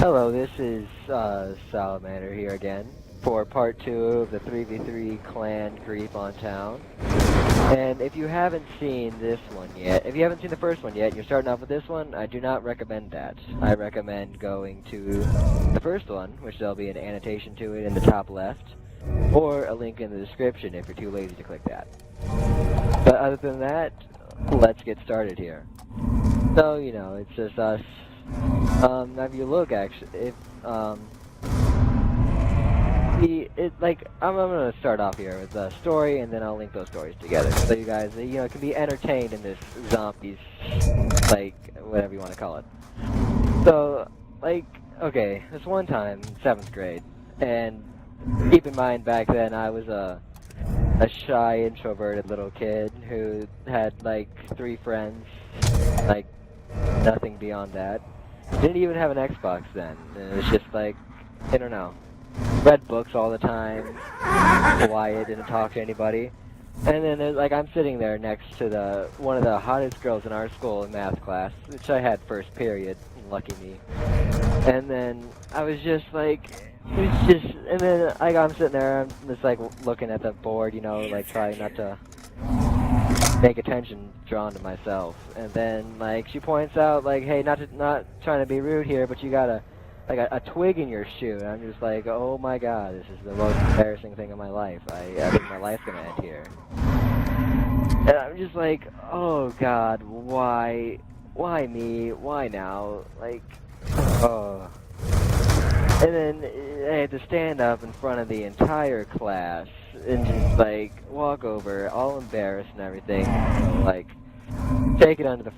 Hello, this is Salamander here again for part 2 of the 3v3 clan creep on town. And if you haven't seen this one yet, if you haven't seen the first one yet, and you're starting off with this one, I do not recommend that. I recommend going to the first one, which there'll be an annotation to it in the top left, or a link in the description if you're too lazy to click that. But other than that, let's get started here. So, you know, it's just us. If you look, actually, if, I'm gonna start off here with a story, and then I'll link those stories together, so you guys, you know, can be entertained in this zombies, like, whatever you want to call it. So, like, okay, this one time, 7th grade, and keep in mind, back then, I was a shy, introverted little kid who had, like, 3 friends, like, nothing beyond that. Didn't even have an Xbox then. It was just like, I don't know, read books all the time, quiet, didn't talk to anybody. And then, like, I'm sitting there next to one of the hottest girls in our school in math class, which I had first period, lucky me. And then I was just like, and then I'm sitting there, I'm just like looking at the board, you know, like trying not to make attention drawn to myself. And then, like, she points out, like, hey, not trying to be rude here, but you got a twig in your shoe. And I'm just like, oh my god, this is the most embarrassing thing in my life. I think my life's gonna end here. And I'm just like, oh god, why me? Why now? Like, oh. And then I had to stand up in front of the entire class and just, like, walk over, all embarrassed and everything, like, take it onto the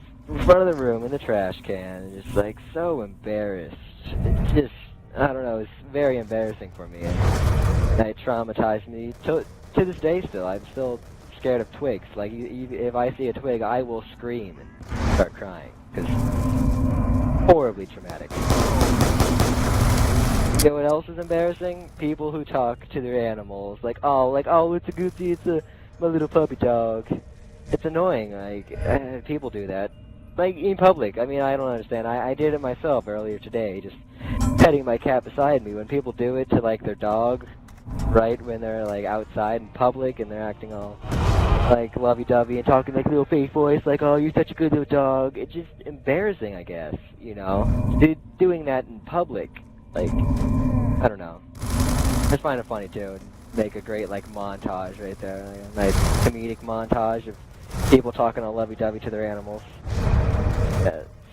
front of the room in the trash can, and just, like, so embarrassed. It's just, I don't know, it's very embarrassing for me, and it traumatized me to this day still. I'm still scared of twigs. Like, if I see a twig, I will scream and start crying, because horribly traumatic. You know what else is embarrassing? People who talk to their animals, like, oh, it's a Goofy, it's my little puppy dog. It's annoying, like, people do that. Like, in public, I mean, I don't understand. I did it myself earlier today, just petting my cat beside me. When people do it to, like, their dog, right, when they're, like, outside in public, and they're acting all, like, lovey-dovey and talking, like, little fake voice, like, oh, you're such a good little dog. It's just embarrassing, I guess, you know? Doing that in public. Like, I don't know. I just find it funny, too, and make a great, like, montage right there. Like, a nice comedic montage of people talking all lovey-dovey to their animals.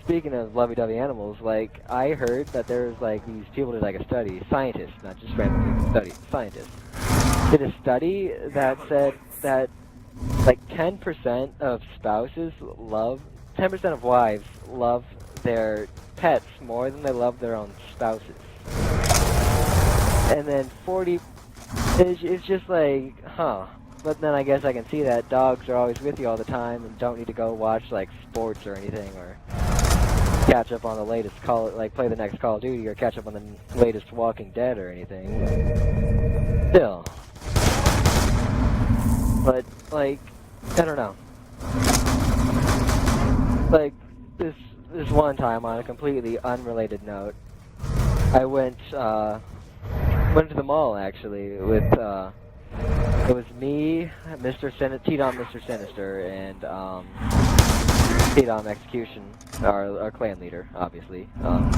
Speaking of lovey-dovey animals, like, I heard that there's, like, these people did, like, a study, scientists, not just random people, scientists, did a study that said that, like, 10% of spouses 10% of wives love their pets more than they love their own spouses. And then 40, it's just like, huh. But then I guess I can see that dogs are always with you all the time and don't need to go watch, like, sports or anything, or catch up on the latest play the next Call of Duty, or catch up on the latest Walking Dead or anything. But still. But, like, I don't know. Like, this one time, on a completely unrelated note, I went to the mall, actually, with, it was me, TDOM Mr. Sinister, and, TDOM Execution, our clan leader, obviously. I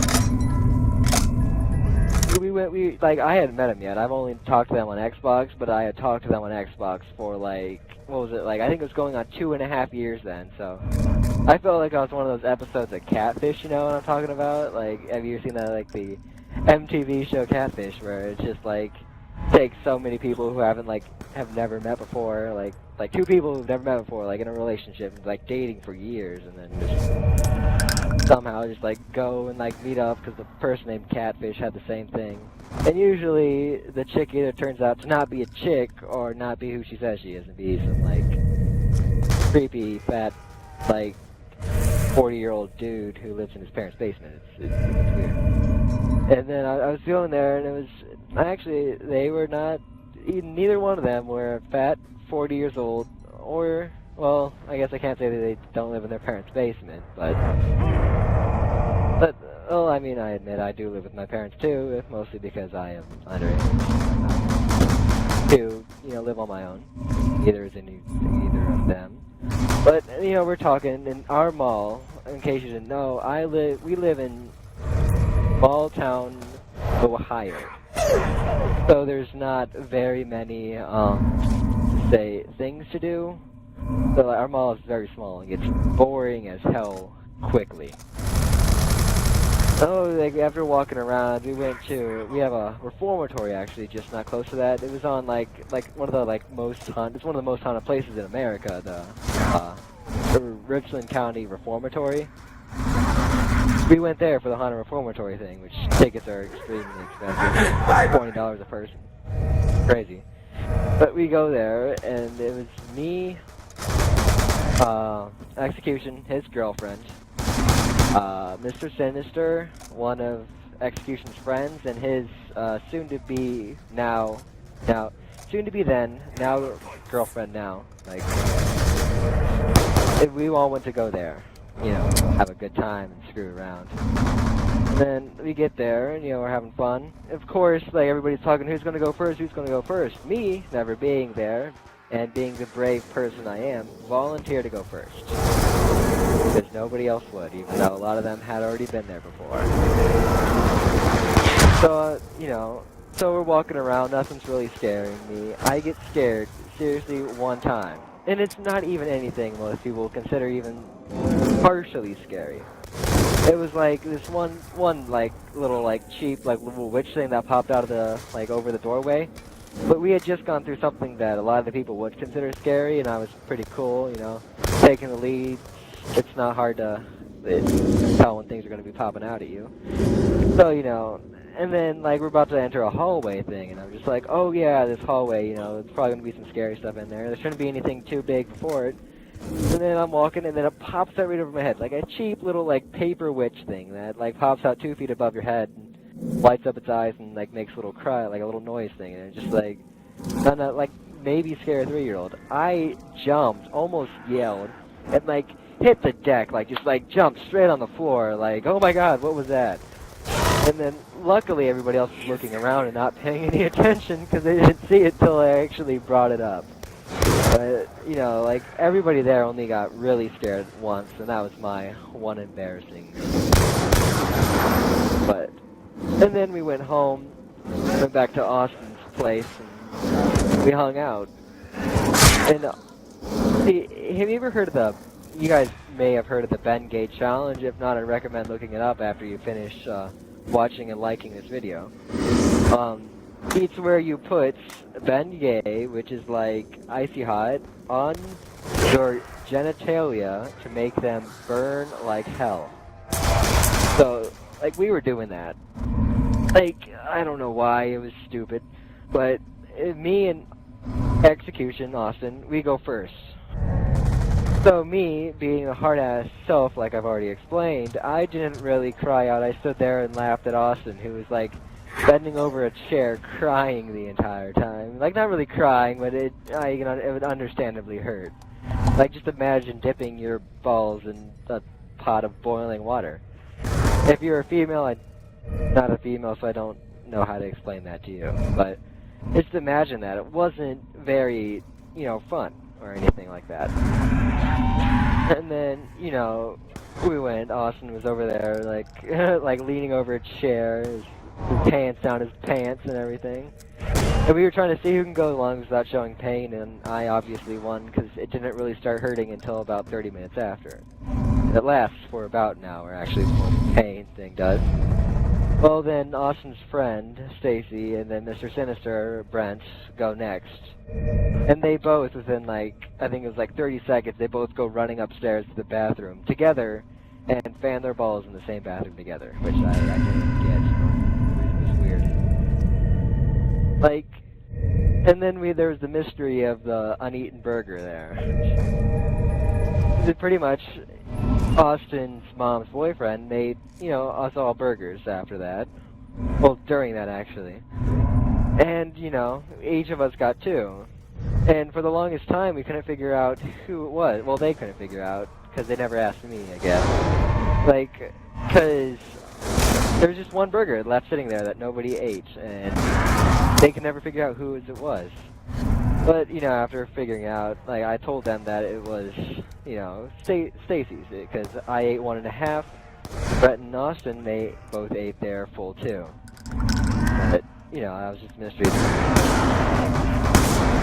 hadn't met him yet. I've only talked to them on Xbox, but I had talked to them on Xbox for, like, what was it, like, I think it was going on 2.5 years then, so I felt like I was one of those episodes of Catfish, you know what I'm talking about? Like, have you seen that, like, the MTV show Catfish, where it's just, like, takes so many people who have never met before, like 2 people who've never met before, like, in a relationship, like, dating for years, and then just somehow just, like, go and, like, meet up because the person named Catfish had the same thing. And usually the chick either turns out to not be a chick or not be who she says she is and be some, like, creepy, fat, like, 40-year-old dude who lives in his parents' basement. It's weird. And then I was going there, and it was, actually, they were not, neither one of them were fat, 40 years old, or, well, I guess I can't say that they don't live in their parents' basement, but well, Well, I mean, I admit I do live with my parents too, mostly because I am underage. To, live on my own. Neither is either of them. But, we're talking in our mall, in case you didn't know, we live in small town, Ohio. So there's not very many, things to do. So our mall is very small and gets boring as hell quickly. So after walking around, we have a reformatory actually just not close to that. It was on one of the it's one of the most haunted places in America, the Richland County Reformatory. We went there for the haunted reformatory thing, which tickets are extremely expensive, $20 a person. Crazy. But we go there, and it was me, Execution, his girlfriend, Mr. Sinister, one of Execution's friends, and his soon-to-be girlfriend now. And we all went to go there, have a good time and screw around. And then we get there, and, we're having fun. Of course, everybody's talking, who's gonna go first, who's gonna go first? Me, never being there, and being the brave person I am, volunteer to go first. Because nobody else would, even though a lot of them had already been there before. So, so we're walking around, nothing's really scaring me. I get scared, seriously, one time. And it's not even anything most people consider even partially scary. It was this one little cheap little witch thing that popped out of the over the doorway. But we had just gone through something that a lot of the people would consider scary, and I was pretty cool, taking the lead. It's not hard to tell when things are going to be popping out at you. So, and then, we're about to enter a hallway thing, and I'm just like, oh yeah, this hallway, there's probably going to be some scary stuff in there. There shouldn't be anything too big before it. And then I'm walking, and then it pops out right over my head, like a cheap little, paper witch thing that, pops out 2 feet above your head, and lights up its eyes, and, makes a little cry, a little noise thing, and it's just, gonna, maybe scare a 3-year-old. I jumped, almost yelled, and, hit the deck, jumped straight on the floor, oh my god, what was that? And then, luckily, everybody else was looking around and not paying any attention, because they didn't see it till I actually brought it up. But, everybody there only got really scared once, and that was my one embarrassing. And then we went home, went back to Austin's place, and we hung out. And, see, have you ever heard of you guys may have heard of the Ben Gay Challenge. If not, I recommend looking it up after you finish watching and liking this video. It's where you put Ben Gay, which is icy hot, on your genitalia to make them burn like hell. So, we were doing that. I don't know why, it was stupid, but me and Execution, Austin, we go first. So me, being a hard-ass self, like I've already explained, I didn't really cry out. I stood there and laughed at Austin, who was, bending over a chair, crying the entire time. Not really crying, but it would understandably hurt. Just imagine dipping your balls in a pot of boiling water. If you're a female, I'm not a female, so I don't know how to explain that to you. But just imagine that. It wasn't very, fun or anything like that. And then, we went. Austin was over there, leaning over a chair, his pants down his pants and everything. And we were trying to see who can go the longest without showing pain, and I obviously won because it didn't really start hurting until about 30 minutes after. It lasts for about an hour, actually, the pain thing does. Well, then Austin's friend, Stacy, and then Mr. Sinister, Brent, go next. And they both, within I think it was 30 seconds, they both go running upstairs to the bathroom together and fan their balls in the same bathroom together, which I didn't get. It was weird. And then there was the mystery of the uneaten burger there. It pretty much, Austin's mom's boyfriend made, us all burgers after that. Well, during that, actually. And, each of us got 2. And for the longest time, we couldn't figure out who it was. Well, they couldn't figure out, because they never asked me, I guess. Because there was just one burger left sitting there that nobody ate, and they could never figure out whose it was. But, you know, after figuring out, like, I told them that it was, you know, Stacy's, because I ate 1.5, Brett and Austin, they both ate their full 2. But, you know, I was just a mystery.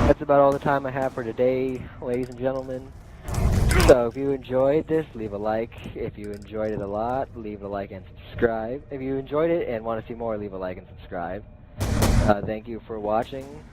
That's about all the time I have for today, ladies and gentlemen. So, if you enjoyed this, leave a like. If you enjoyed it a lot, leave a like and subscribe. If you enjoyed it and want to see more, leave a like and subscribe. Thank you for watching.